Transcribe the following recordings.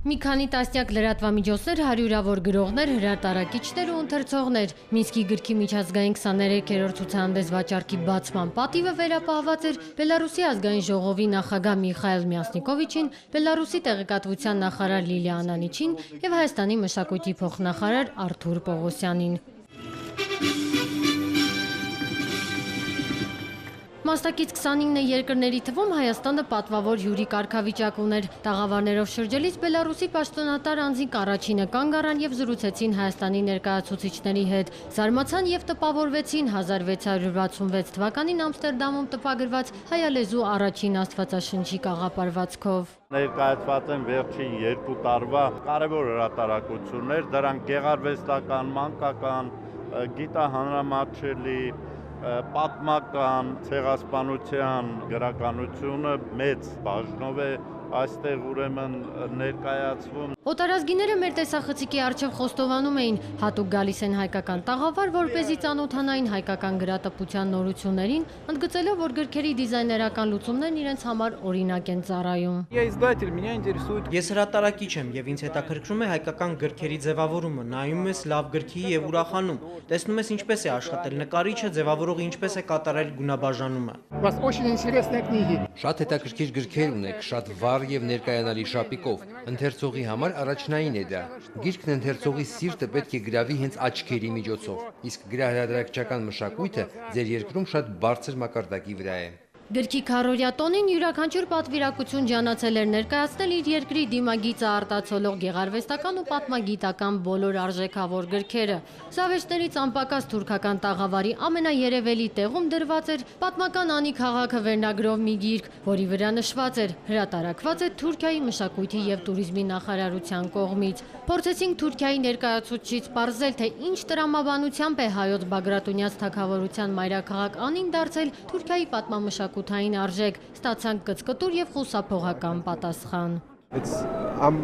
Մի քանի տասնյակ լրատվամիջոցներ, հարյուրավոր գրողներ, հրատարակիչներ ու ընթերցողներ։ Մինսկի գրքի միջազգային 23-րդ ցուցահանդես վաճառքի բացման պատիվը վերապահված էր Բելարուսի ազգային ժողովի նախագահ Միխայիլ Մյասնիկովիչին, Բելարուսի տեղեկատվության նախարար Լիլիա Անանիչին եւ Հայաստանի մշակույթի փոխնախարար Արթուր Պողոսյանին։ Մասնակից 29 երկրների թվում Հայաստանը պատվավոր հյուրի կարգավիճակ ուներ։ Տաղավարներով շրջելիս Բելարուսի պաշտոնատար անձինք առաջինը կանգ առան եւ զրուցեցին Հայաստանի ներկայացուցիչների հետ։ Զարմացան եւ տպավորվեցին 1666 թվականին Ամստերդամում տպագրված հայալեզու առաջին աստվածաշնչի կաղապարվածքով։ Ներկայացված են վերջին 2 տարվա կարևոր հրատարակություններ, դրանք գեղարվեստական, մանկական, գիտահանրամատչելի, պատմական, ցեղասպանության գրականությունը մեծ բաժնով է այստեղ ուրեմն ներկայացվում։ Օտարազգիները մեր տեսախցիկի առջև խոստովանում էին, հատուկ գալիս են հայկական տաղավար, որպեսզի ծանոթանային հայկական գրատպության նորություններին, ընդգծելով, որ գրքերի դիզայներական լուծումներն իրենց համար օրինակ են ծառայում։ Ես հրատարակիչ եմ եւ ինձ հետաքրքրում է հայկական գրքերի ձևավորումը, նայում ես լավ գրքի եւ ուրախանում, տեսնում ես ինչպես է աշխատել նկարիչը, ձևավորողը ինչպես է կատարել գունաբաժանումը։ Շատ հետաքրքիր գրքեր ունեք, շատ վառ եւ ներկայանալի շապիկով։ Ընթերցողի համար առաջնային է դա։ Գիրքն ընթերցողի սիրտը պետք է գրավի հենց աչքերի միջոցով։ Իսկ գրահրատարակչական մշակույթը ձեր երկրում շատ բարձր մակարդակի վրա է։ Գրքի քառորյա տոնին յուրաքանչյուր պատվիրակություն ջանացել էր ներկայացնել իր երկրի դիմագիծը արտացոլող գեղարվեստական ու պատմագիտական բոլոր արժեքավոր գրքերը։ Զավեշտներից անպակաս թուրքական տաղավարի ամենաերևելի տեղում դրված էր պատմական Անի քաղաքը վերնագրով մի գիրք, որի վրա նշված էր հրատարակված է Թուրքիայի մշակույթի եւ туриզմի նախարարության կողմից։ Փորձեցինք Թուրքիայի ներկայացուցիչից պարզել, թե ինչ տրամաբանությամբ է հայոց Բագրատունյաց թագավորության մայրաքաղաք Անին դարձել Թուրքիայի պատմամշակութային արժեք, ստացանք կծկտուր եւ խուսափողական պատասխան։ I'm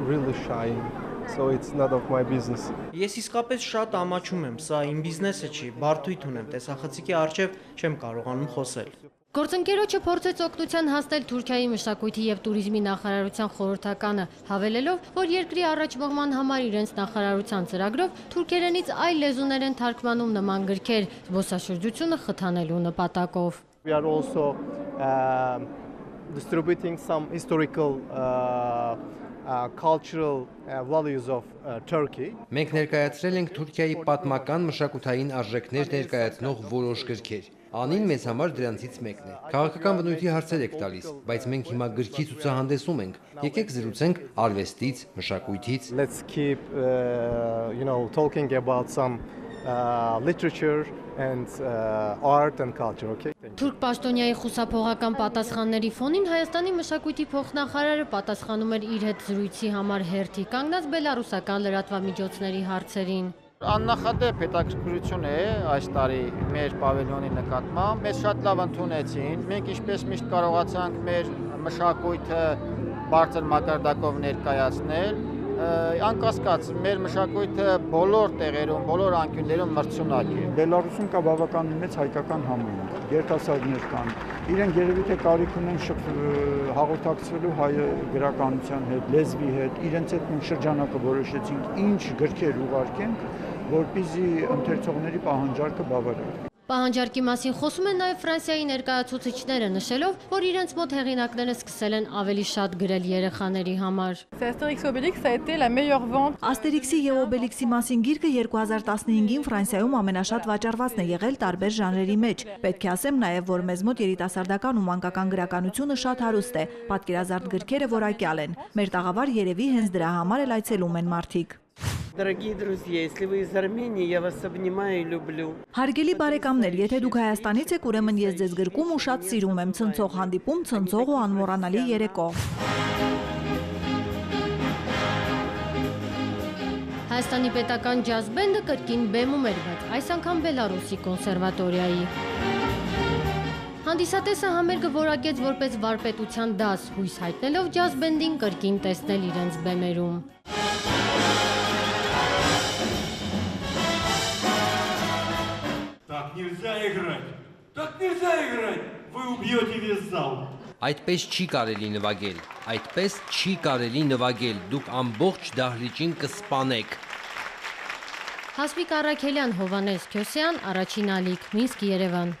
really shy, so it's not of my business. Ես իսկապես շատ ամաչում եմ, սա իմ բիզնեսը չի, բարդույթ ունեմ, տեսախցիկի առջև չեմ կարողանում խոսել։ Գործընկերոջը փորձեց օգնության հասնել Թուրքիայի մշակույթի եւ туриզմի նախարարության խորհրդականը, հավելելով, որ երկրի առաջմղման համար իրենց նախարարության ծրագրով թուրքերենից այլ լեզուներ են թարգմանում նման գրքեր, զբոսաշրջությունը խթանելու նպատակով։ We are also distributing some historical cultural values of Turkey. Մենք ներկայացրել ենք Թուրքիայի պատմական մշակութային արժեքներ ներկայացնող որոշ գրքեր։ Անին մեզ համար դրանցից մեկն է։ Քաղաքական բնույթի հարցեր եք տալիս, բայց մենք հիմա գրքի ցուցահանդեսում ենք։ Եկեք զրուցենք արվեստից, մշակույթից։ Let's keep talking about some literature and art and culture, okay? Թուրք պաշտոնյայի խուսափողական պատասխանների ֆոնին Հայաստանի մշակույթի փոխնախարարը պատասխանում էր իր հետ զրույցի համար հերթի կանգնած բելարուսական լրատվամիջոցների հարցերին։ Աննախադեպ հետաքրքրություն է այս տարի մեր պավիլյոնի նկատմամբ։ Մեզ շատ լավ ընդունեցին։ Մենք ինչպես միշտ կարողացանք մեր մշակույթը բարձր մակարդակով ներկայացնել։ Անկասկած մեր մշակույթը բոլոր տեղերում, բոլոր անկյուններում մրցունակ է։ Բելարուսում կա բավական մեծ հայկական համայնք, երիտասարդներ կան։ Իրենք երևի թե կարիք ունեն հաղորդակցվելու հայ գրականության հետ, լեզվի հետ, իրենց հետ մենք շրջանակը որոշեցինք ինչ գրքեր ուղարկենք, որպեսզի ընթերցողների պահանջարկը բավարարի։ Պահանջարկի մասին խոսում են նաև Ֆրանսիայի ներկայացուցիչները, նշելով, որ իրենց մոտ հեղինակները սկսել են ավելի շատ գրել երեխաների համար։ Աստերիքսի եւ Օբելիքսի մասին գիրքը 2015-ին Ֆրանսիայում ամենաշատ վաճառվածն է եղել տարբեր ժանրերի մեջ։ Պետք է ասեմ նաև, որ մեզ մոտ երիտասարդական ու մանկական գրականությունը շատ հարուստ է, պատկերազարդ գրքերը որակյալ են։ Մեր տաղավար երևի հենց դրա համար էլ այցելում են մարդիկ։ Дорогие друзья, если вы из Армении, я вас обнимаю и люблю. Հարգելի բարեկամներ, եթե դուք Հայաստանից եք, ուրեմն ես ձեզ գրկում ու շատ սիրում եմ։ Ցնցող հանդիպում, ցնցող ու անմոռանալի երեկո։ Հայաստանի պետական ջազ բենդը կրկին բեմում էր, բայց այս անգամ Բելարուսի կոնսերվատորիայի։ Հանդիսատեսը համերգը որակեց որպես վարպետության դաս, հույս հայտնելով ջազ բենդին կրկին տեսնել իրենց բեմերում։ Так нельзя играть! Так нельзя играть! Вы убьете весь зал! Այդպես չի կարելի նվագել, այդպես չի կարելի նվագել, դուք ամբողջ դահլիճին կսպանեք։ Հասմիկ Առաքելյան, Հովանես Քյոսյան, Առաջին ալիք, Մինսկ, Երևան։